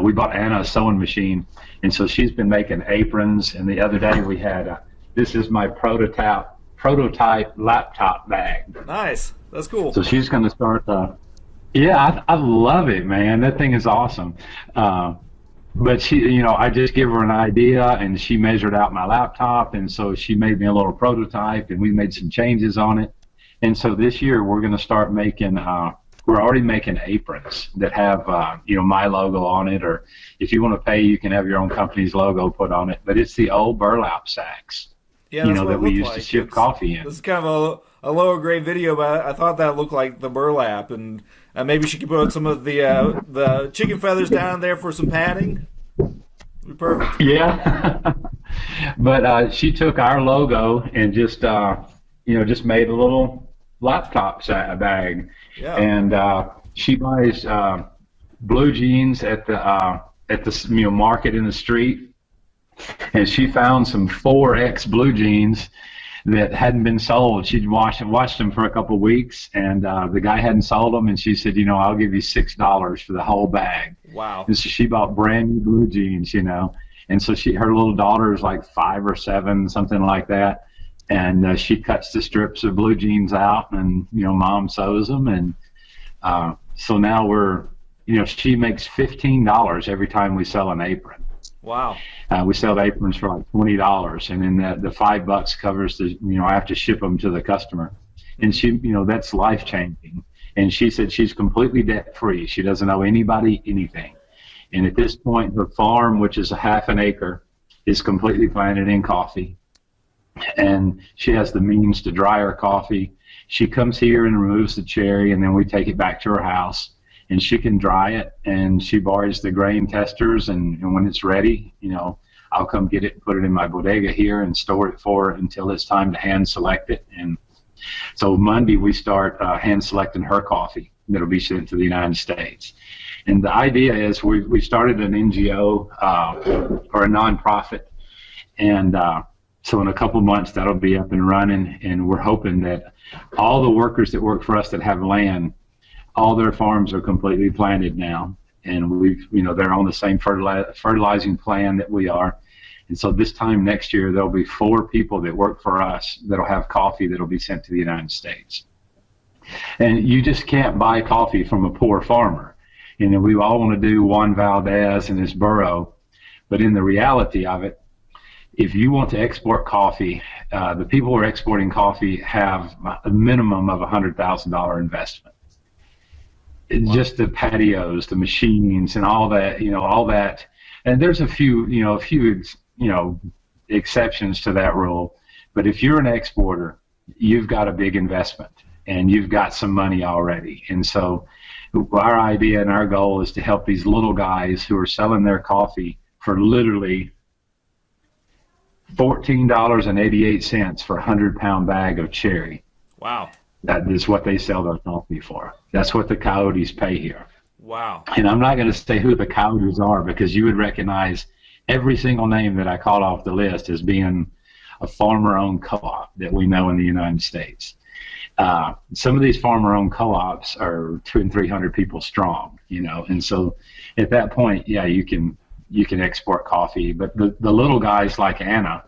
we bought Anna a sewing machine, and so she's been making aprons. And the other day we had this is my prototype laptop bag. Nice. That's cool. So she's going to start. Yeah, I love it, man. That thing is awesome. But she, I just give her an idea, and she measured out my laptop, and so she made me a little prototype, and we made some changes on it. And so this year we're going to start making. We're already making aprons that have, my logo on it, or if you want to pay, you can have your own company's logo put on it. But it's the old burlap sacks, yeah, that's what that it we looked used like. to ship coffee in. This is kind of a lower grade video, but I thought that looked like the burlap, and maybe she could put some of the chicken feathers down there for some padding. It'd be perfect. Yeah, but she took our logo and just made a little laptop bag. Yeah. And she buys blue jeans at the market in the street, and she found some 4X blue jeans that hadn't been sold. She'd watched them for a couple of weeks, and the guy hadn't sold them, and she said, I'll give you $6 for the whole bag. Wow. And so she bought brand new blue jeans, and so her little daughter is like 5 or 7, something like that. And she cuts the strips of blue jeans out, and mom sews them, and so now she makes $15 every time we sell an apron. Wow. We sell aprons for like $20, and then the $5 covers I have to ship them to the customer, and she that's life changing. And she said she's completely debt free. She doesn't owe anybody anything, and at this point her farm, which is a half an acre, is completely planted in coffee. And she has the means to dry her coffee. She comes here and removes the cherry, and then we take it back to her house, and she can dry it, and she borrows the grain testers, and when it's ready, I'll come get it and put it in my bodega here and store it for her until it's time to hand select it. And so Monday we start hand selecting her coffee that'll be sent to the United States. And the idea is we started an NGO or a nonprofit, and so in a couple months that'll be up and running, and we're hoping that all the workers that work for us that have land, all their farms are completely planted now, and they're on the same fertilizing plan that we are. And so this time next year there'll be 4 people that work for us that'll have coffee that'll be sent to the United States. And you just can't buy coffee from a poor farmer. We all want to do Juan Valdez and his burro, but in the reality of it, if you want to export coffee, the people who are exporting coffee have a minimum of $100,000 investment. Wow. Just the patios, the machines, and all that, all that. And there's a few exceptions to that rule. But if you're an exporter, you've got a big investment, and you've got some money already. And so our idea and our goal is to help these little guys who are selling their coffee for literally $14.88 for a 100-pound bag of cherry. Wow. That is what they sell their coffee for. That's what the coyotes pay here. Wow. And I'm not going to say who the coyotes are, because you would recognize every single name that I called off the list as being a farmer-owned co-op that we know in the United States. Some of these farmer-owned co-ops are 200 and 300 people strong, and so at that point, yeah, you can export coffee. But the little guys like Anna,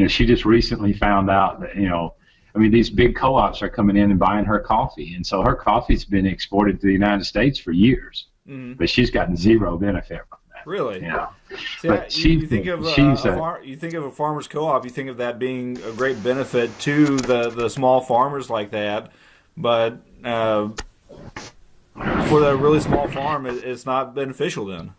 she just recently found out that, these big co-ops are coming in and buying her coffee, and so her coffee's been exported to the United States for years, but she's gotten zero benefit from that. Really? Yeah. See, but you think of a farmer's co-op, you think of that being a great benefit to the small farmers like that, but for the really small farm, it's not beneficial then.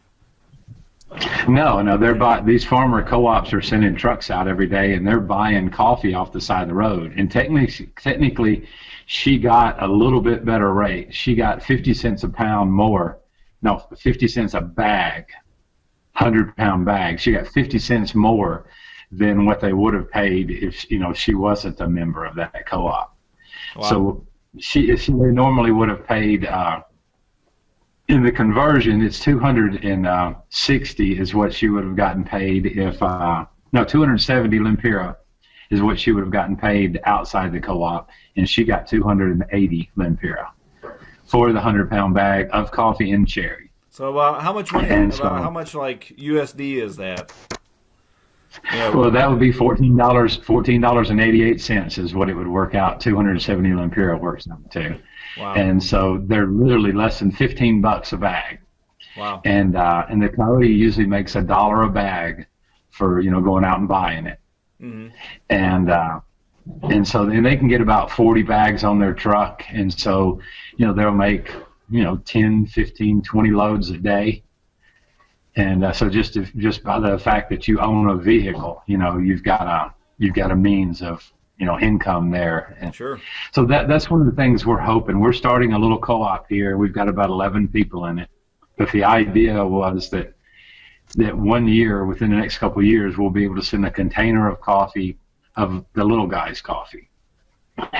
No, these farmer co-ops are sending trucks out every day, and they're buying coffee off the side of the road. And technically, she got a little bit better rate. She got 50 cents a pound more. No, 50 cents a bag, 100-pound bag. She got 50 cents more than what they would have paid if she wasn't a member of that co-op. Wow. So she normally would have paid. In the conversion, it's 260 is what she would have gotten paid if 270 lempira is what she would have gotten paid outside the co-op, and she got 280 lempira for the 100-pound bag of coffee and cherry. So about how much money? About how much like USD is that? Well, that would be $14.88 is what it would work out. 270 lempiras works out to. Wow. And so they're literally less than $15 a bag. Wow. And the coyote usually makes $1 a bag for going out and buying it. Mm-hmm. And so then they can get about 40 bags on their truck, and so they'll make 10, 15, 20 loads a day. And so just by the fact that you own a vehicle, you've got a means of income there. And sure. So that's one of the things we're hoping. We're starting a little co-op here. We've got about 11 people in it. But the idea was that 1 year, within the next couple of years, we'll be able to send a container of coffee, of the little guy's coffee.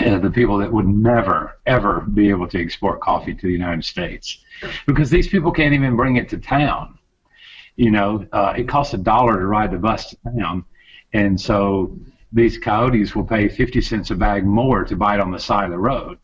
The people that would never, ever be able to export coffee to the United States. Because these people can't even bring it to town. It costs $1 to ride the bus to town. And so these coyotes will pay 50 cents a bag more to buy it on the side of the road.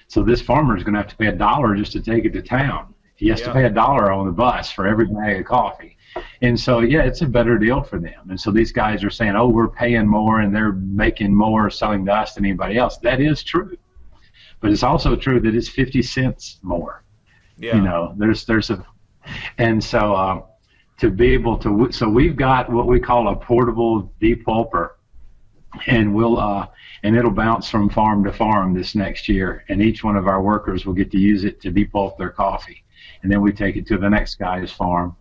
So this farmer is going to have to pay $1 just to take it to town. He has to pay $1 on the bus for every bag of coffee. And so, it's a better deal for them. And so these guys are saying, we're paying more and they're making more selling to us than anybody else. That is true. But it's also true that it's 50 cents more. Yeah. And so to be able to, so we've got what we call a portable depulper. And and it'll bounce from farm to farm this next year. And each one of our workers will get to use it to depulp their coffee. And then we take it to the next guy's farm.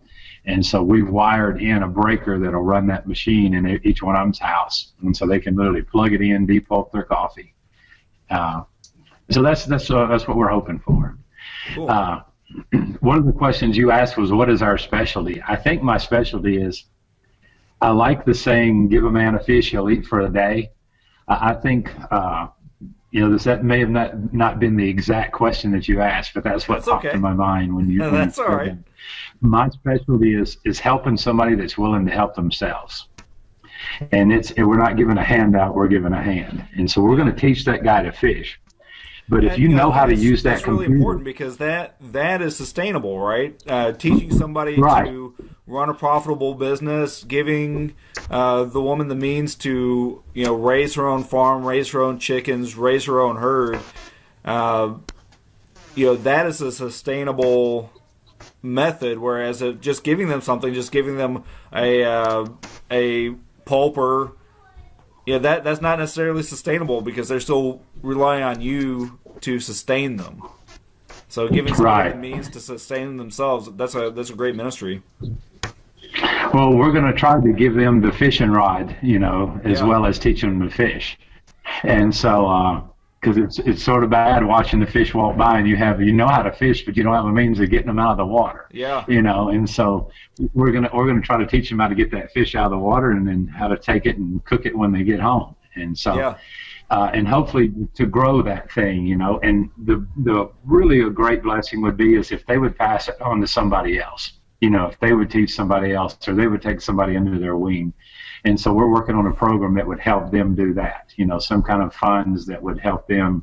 And so we've wired in a breaker that'll run that machine in each one of them's house. And so they can literally plug it in, depulp their coffee. So that's what we're hoping for. Cool. One of the questions you asked was, what is our specialty? I think my specialty is, I like the saying, give a man a fish, he'll eat for a day. I think, that may have not been the exact question that you asked, but that's what popped in my mind when you. No, that's all right. My specialty is helping somebody that's willing to help themselves. And we're not giving a handout, we're giving a hand. And so we're going to teach that guy to fish. But if you know how to use that computer, that's really important, because that is sustainable, right? Teaching somebody to run a profitable business, giving the woman the means to raise her own farm, raise her own chickens, raise her own herd. That is a sustainable method. Whereas just giving them something, just giving them a pulper, that's not necessarily sustainable, because they're still relying on you to sustain them. So giving somebody the means to sustain themselves, that's a great ministry. Well, we're going to try to give them the fishing rod, as well as teaching them to fish. And so, because it's sort of bad watching the fish walk by and you know how to fish, but you don't have a means of getting them out of the water. Yeah. And so we're gonna try to teach them how to get that fish out of the water, and then how to take it and cook it when they get home. And so, and hopefully to grow that thing, And the really a great blessing would be is if they would pass it on to somebody else. If they would teach somebody else, or they would take somebody under their wing. And so we're working on a program that would help them do that, some kind of funds that would help them,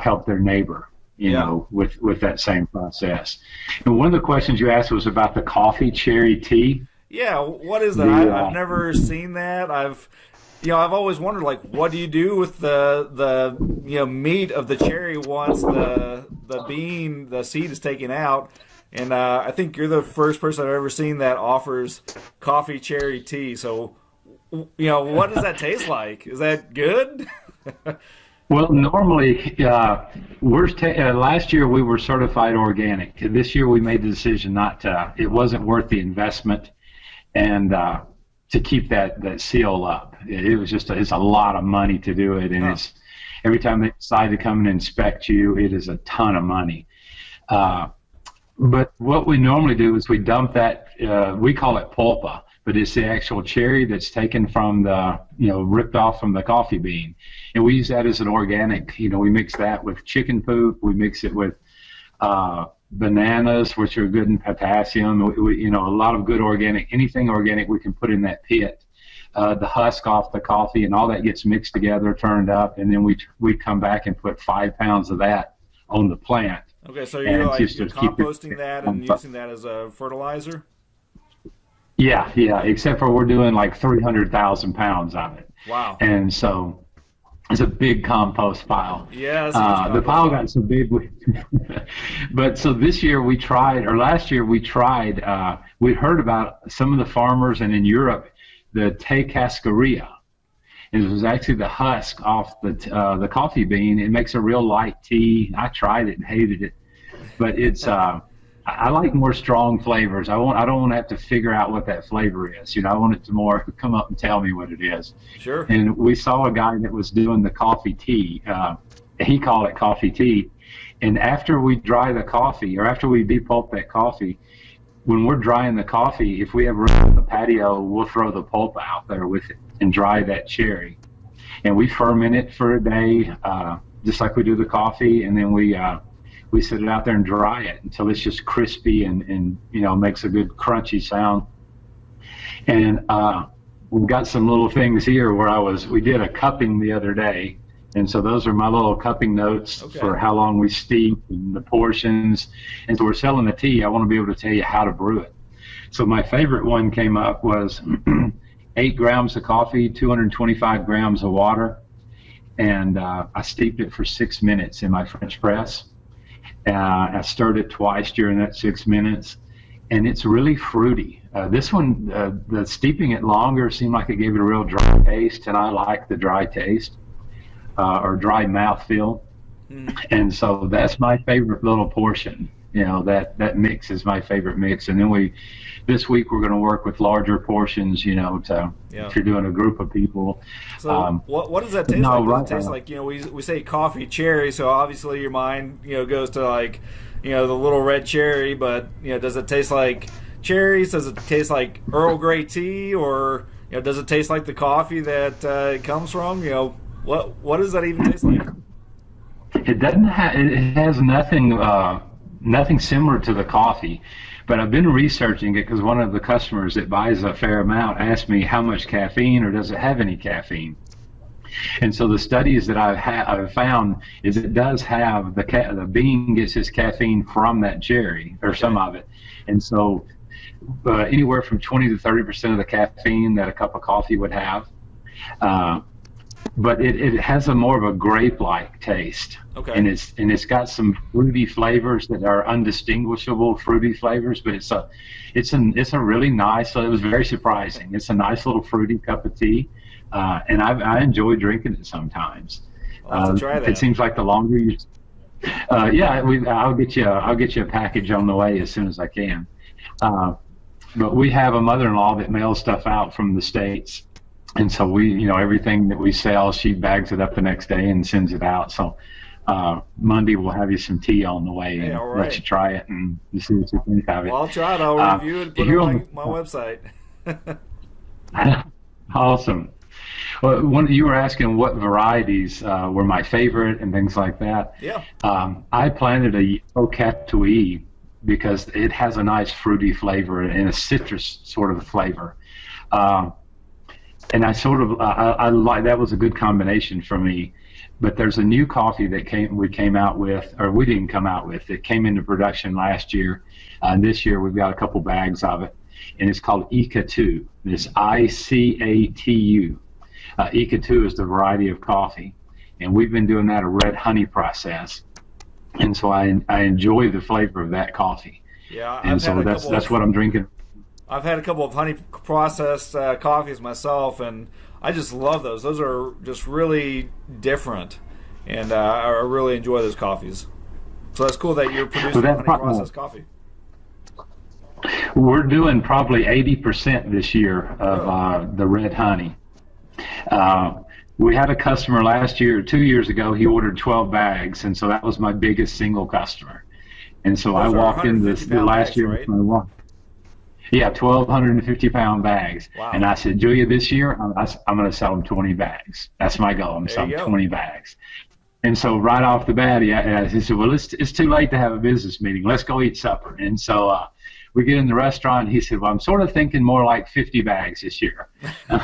help their neighbor, with that same process. And one of the questions you asked was about the coffee cherry tea. Yeah, what is that? I've never seen that. I've always wondered, like, what do you do with the meat of the cherry once the seed is taken out? And I think you're the first person I've ever seen that offers coffee cherry tea. So, what does that taste like? Is that good? Well, normally, last year we were certified organic. This year we made the decision not to. It wasn't worth the investment, and to keep that seal up. It was it's a lot of money to do it, and it's every time they decide to come and inspect you, it is a ton of money. But what we normally do is we dump that, we call it pulpa, but it's the actual cherry that's taken from ripped off from the coffee bean. And we use that as an organic, we mix that with chicken poop, we mix it with bananas, which are good in potassium, a lot of good organic, anything organic we can put in that pit. The husk off the coffee, and all that gets mixed together, turned up, and then we come back and put 5 pounds of that on the plant. Okay, so you're composting that and using that as a fertilizer? Yeah, except for we're doing like 300,000 pounds of it. Wow. And so it's a big compost pile. Yeah, the pile got so big. But so this year we tried, or last year we tried, we heard about some of the farmers, and in Europe, the te cascarilla. It was actually the husk off the coffee bean. It makes a real light tea. I tried it and hated it, but it's I like more strong flavors. I don't want to have to figure out what that flavor is. I want it to more come up and tell me what it is. Sure. And we saw a guy that was doing the coffee tea. He called it coffee tea. And after we dry the coffee, or after we depulp that coffee, when we're drying the coffee, if we have room on the patio, we'll throw the pulp out there with it and dry that cherry. And we ferment it for a day, just like we do the coffee, and then we sit it out there and dry it until it's just crispy and makes a good crunchy sound. And we've got some little things here where we did a cupping the other day. And so those are my little cupping notes for how long we steep and the portions. And so we're selling the tea. I want to be able to tell you how to brew it. So my favorite one came up was 8 grams of coffee, 225 grams of water. And I steeped it for 6 minutes in my French press. I stirred it twice during that 6 minutes, and it's really fruity. This one, the steeping it longer seemed like it gave it a real dry taste, and I like the dry taste or dry mouthfeel. And so that's my favorite little portion. That mix is my favorite mix. And then this week we're going to work with larger portions, if you're doing a group of people. So what does that taste like? Does it taste like, we say coffee cherry, so obviously your mind, goes to like, the little red cherry, but, does it taste like cherries? Does it taste like Earl Grey tea? Or, does it taste like the coffee that it comes from? What does that even taste like? It doesn't it has nothing similar to the coffee, but I've been researching it because one of the customers that buys a fair amount asked me how much caffeine or does it have any caffeine. And so the studies that I've found is it does have the bean gets its caffeine from that cherry or some of it, and so anywhere from 20 to 30% of the caffeine that a cup of coffee would have. But it has a more of a grape-like taste, and it's got some fruity flavors that are undistinguishable fruity flavors. But it's a really nice. So it was very surprising. It's a nice little fruity cup of tea, and I enjoy drinking it sometimes. I'll have to try that. It seems like the longer you, I'll get you a package on the way as soon as I can. But we have a mother-in-law that mails stuff out from the States. And so everything that we sell, she bags it up the next day and sends it out. So Monday we'll have you some tea on the way and let you try it and see what you think of it. Well, I'll try it. I'll review it and put it on my website. Awesome. Well, you were asking what varieties were my favorite and things like that. Yeah. I planted a Yokatui because it has a nice fruity flavor and a citrus sort of flavor. And I like that was a good combination for me. But there's a new coffee that we didn't come out with. It came into production last year. This year we've got a couple bags of it, and it's called Icatu. It's Icatu. Icatu is the variety of coffee, and we've been doing that a red honey process, and so I enjoy the flavor of that coffee. Yeah, and so that's what I'm drinking. I've had a couple of honey processed coffees myself, and I just love those. Those are just really different, and I really enjoy those coffees. So that's cool that you're producing honey processed coffee. We're doing probably 80% this year of the red honey. We had a customer 2 years ago. He ordered 12 bags, and so that was my biggest single customer. And so I walked in the last year. Right? Yeah, 1,250-pound bags. Wow. And I said, Julia, this year I'm going to sell them 20 bags. That's my goal. I'm selling 20 bags. And so right off the bat, he said, well, it's too late to have a business meeting. Let's go eat supper. And so we get in the restaurant. He said, well, I'm sort of thinking more like 50 bags this year.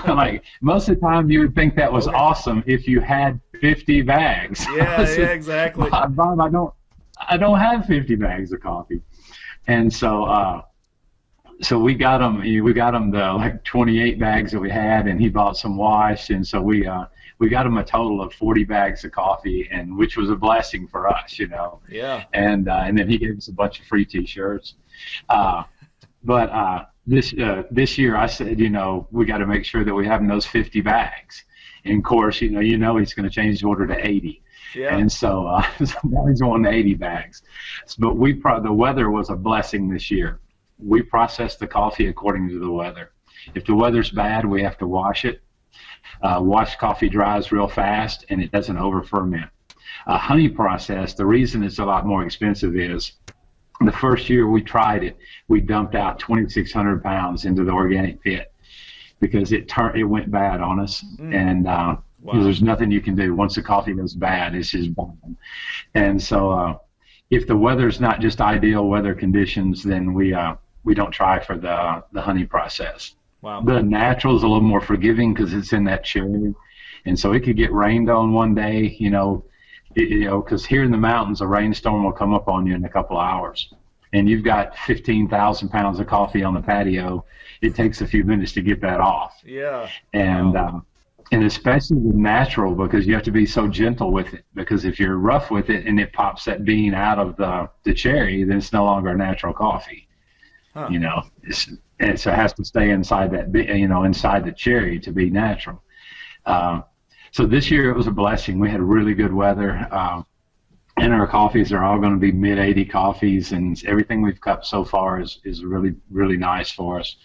Like, most of the time you would think that was awesome if you had 50 bags. Yeah, exactly. Bob, I don't have 50 bags of coffee. And so we got him the like 28 bags that we had, and he bought some wash, and so we got him a total of 40 bags of coffee, and which was a blessing for us, you know. Yeah. And then he gave us a bunch of free T-shirts. But this year I said, you know, we got to make sure that we have those 50 bags. And of course, you know he's going to change the order to 80. Yeah. And so now he's on 80 bags. But the weather was a blessing this year. We process the coffee according to the weather. If the weather's bad, we have to wash it. Washed coffee dries real fast, and it doesn't over ferment. Honey process, the reason it's a lot more expensive is the first year we tried it, we dumped out 2,600 pounds into the organic pit because it went bad on us. And wow. There's nothing you can do. Once the coffee goes bad, it's just bad. And so if the weather's not just ideal weather conditions, then we don't try for the honey process. Wow. The natural is a little more forgiving because it's in that cherry, and so it could get rained on one day, because here in the mountains, a rainstorm will come up on you in a couple of hours, and you've got 15,000 pounds of coffee on the patio. It takes a few minutes to get that off. Yeah. And wow. And especially the natural, because you have to be so gentle with it, because if you're rough with it and it pops that bean out of the cherry, then it's no longer a natural coffee. Huh. And so it has to stay inside inside the cherry to be natural. So this year it was a blessing. We had really good weather, and our coffees are all going to be mid-80 coffees, and everything we've cupped so far is really, really nice for us.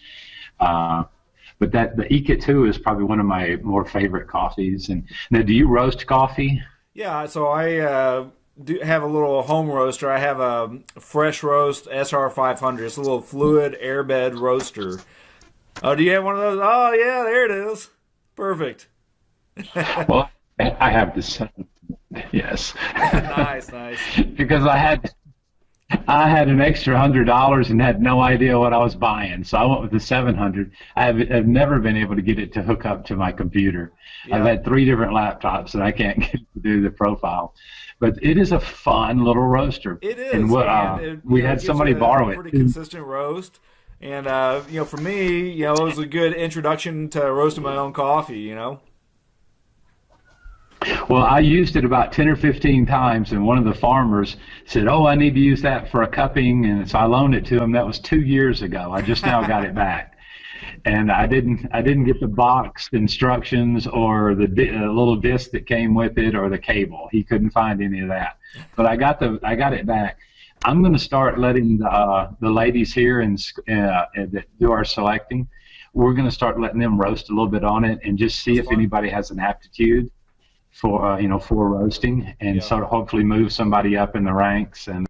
But the Ika 2 is probably one of my more favorite coffees. And now, do you roast coffee? Yeah, so I do have a little home roaster. I have a Fresh Roast SR500. It's a little fluid airbed roaster. Oh, do you have one of those? Oh, yeah, there it is. Perfect. Well, I have the same. Yes. Nice. Because I had an extra $100 and had no idea what I was buying, so I went with the 700. I've never been able to get it to hook up to my computer. Yeah. I've had 3 different laptops and I can't get it to do the profile. But it is a fun little roaster. It is. And we had somebody borrow it. Pretty consistent roast, and for me, it was a good introduction to roasting my own coffee. Well, I used it about 10 or 15 times, and one of the farmers said, "Oh, I need to use that for a cupping," and so I loaned it to him. That was 2 years ago. I just now got it back, and I didn't get the boxed instructions or the little disc that came with it or the cable. He couldn't find any of that, but I got it back. I'm going to start letting the ladies here that do our selecting. We're going to start letting them roast a little bit on it and just see if anybody has an aptitude for roasting, and sort of hopefully move somebody up in the ranks. And